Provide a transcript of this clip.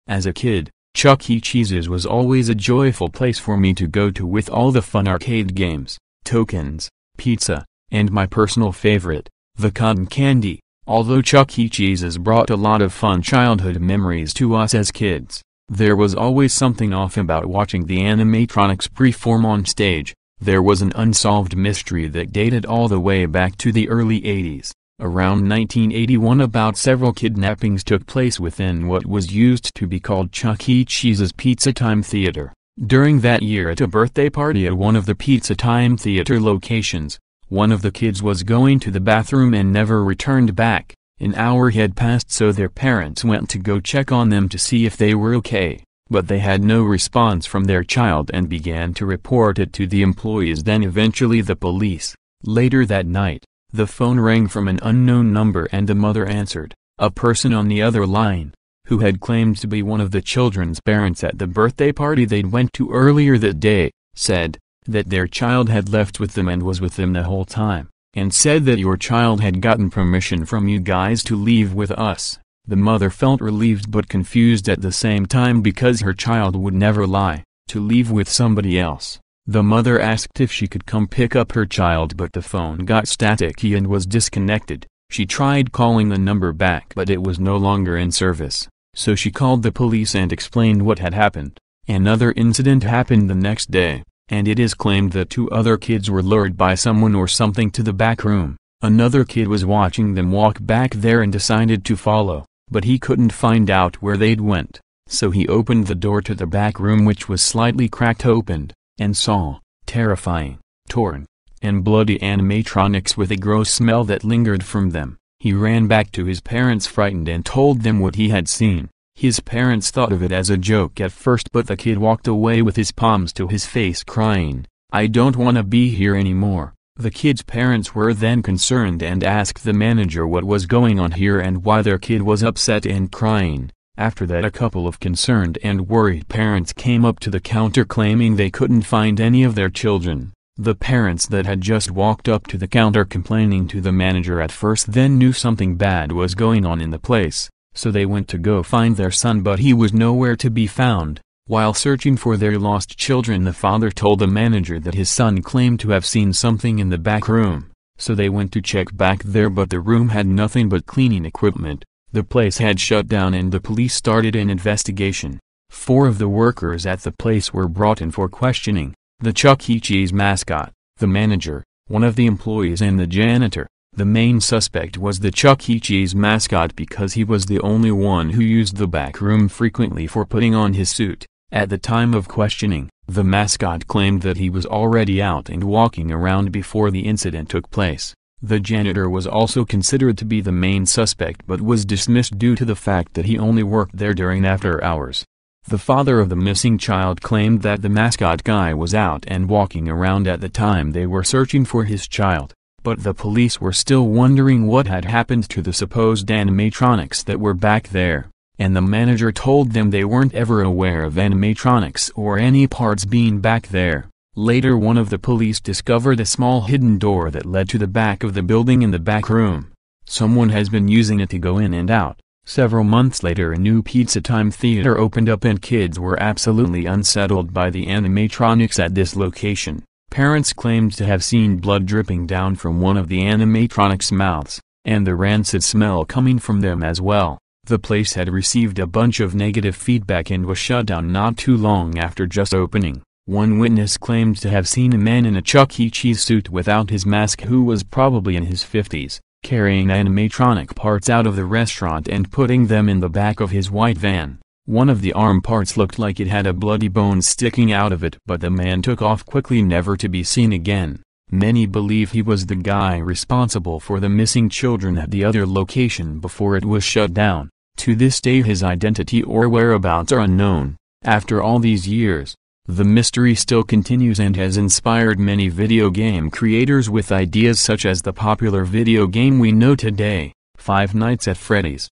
As a kid, Chuck E. Cheese's was always a joyful place for me to go to with all the fun arcade games, tokens, pizza, and my personal favorite, the cotton candy. Although Chuck E. Cheese's brought a lot of fun childhood memories to us as kids, there was always something off about watching the animatronics perform on stage. There was an unsolved mystery that dated all the way back to the early 80s. Around 1981, about several kidnappings took place within what was used to be called Chuck E. Cheese's Pizza Time Theater. During that year, at a birthday party at one of the Pizza Time Theater locations, one of the kids was going to the bathroom and never returned back. An hour had passed, so their parents went to go check on them to see if they were okay, but they had no response from their child and began to report it to the employees, then eventually the police. Later that night, the phone rang from an unknown number and the mother answered. A person on the other line, who had claimed to be one of the children's parents at the birthday party they'd went to earlier that day, said that their child had left with them and was with them the whole time, and said that your child had gotten permission from you guys to leave with us. The mother felt relieved but confused at the same time because her child would never lie to leave with somebody else. The mother asked if she could come pick up her child, but the phone got staticky and was disconnected. She tried calling the number back, but it was no longer in service, so she called the police and explained what had happened. Another incident happened the next day, and it is claimed that 2 other kids were lured by someone or something to the back room. Another kid was watching them walk back there and decided to follow, but he couldn't find out where they'd went, so he opened the door to the back room, which was slightly cracked open, and saw terrifying, torn, and bloody animatronics with a gross smell that lingered from them. He ran back to his parents frightened and told them what he had seen. His parents thought of it as a joke at first, but the kid walked away with his palms to his face crying, "I don't want to be here anymore." The kid's parents were then concerned and asked the manager what was going on here and why their kid was upset and crying. After that, a couple of concerned and worried parents came up to the counter claiming they couldn't find any of their children. The parents that had just walked up to the counter complaining to the manager at first then knew something bad was going on in the place, so they went to go find their son, but he was nowhere to be found. While searching for their lost children, the father told the manager that his son claimed to have seen something in the back room, so they went to check back there, but the room had nothing but cleaning equipment. The place had shut down and the police started an investigation. 4 of the workers at the place were brought in for questioning: the Chuck E. Cheese mascot, the manager, one of the employees, and the janitor. The main suspect was the Chuck E. Cheese mascot because he was the only one who used the back room frequently for putting on his suit. At the time of questioning, the mascot claimed that he was already out and walking around before the incident took place. The janitor was also considered to be the main suspect but was dismissed due to the fact that he only worked there during after hours. The father of the missing child claimed that the mascot guy was out and walking around at the time they were searching for his child, but the police were still wondering what had happened to the supposed animatronics that were back there, and the manager told them they weren't ever aware of animatronics or any parts being back there. Later, one of the police discovered a small hidden door that led to the back of the building in the back room. Someone has been using it to go in and out. Several months later, a new Pizza Time Theater opened up and kids were absolutely unsettled by the animatronics at this location. Parents claimed to have seen blood dripping down from one of the animatronics' mouths, and the rancid smell coming from them as well. The place had received a bunch of negative feedback and was shut down not too long after just opening. One witness claimed to have seen a man in a Chuck E. Cheese suit without his mask who was probably in his 50s, carrying animatronic parts out of the restaurant and putting them in the back of his white van. One of the arm parts looked like it had a bloody bone sticking out of it, but the man took off quickly, never to be seen again. Many believe he was the guy responsible for the missing children at the other location before it was shut down. To this day, his identity or whereabouts are unknown. After all these years, the mystery still continues and has inspired many video game creators with ideas such as the popular video game we know today, Five Nights at Freddy's.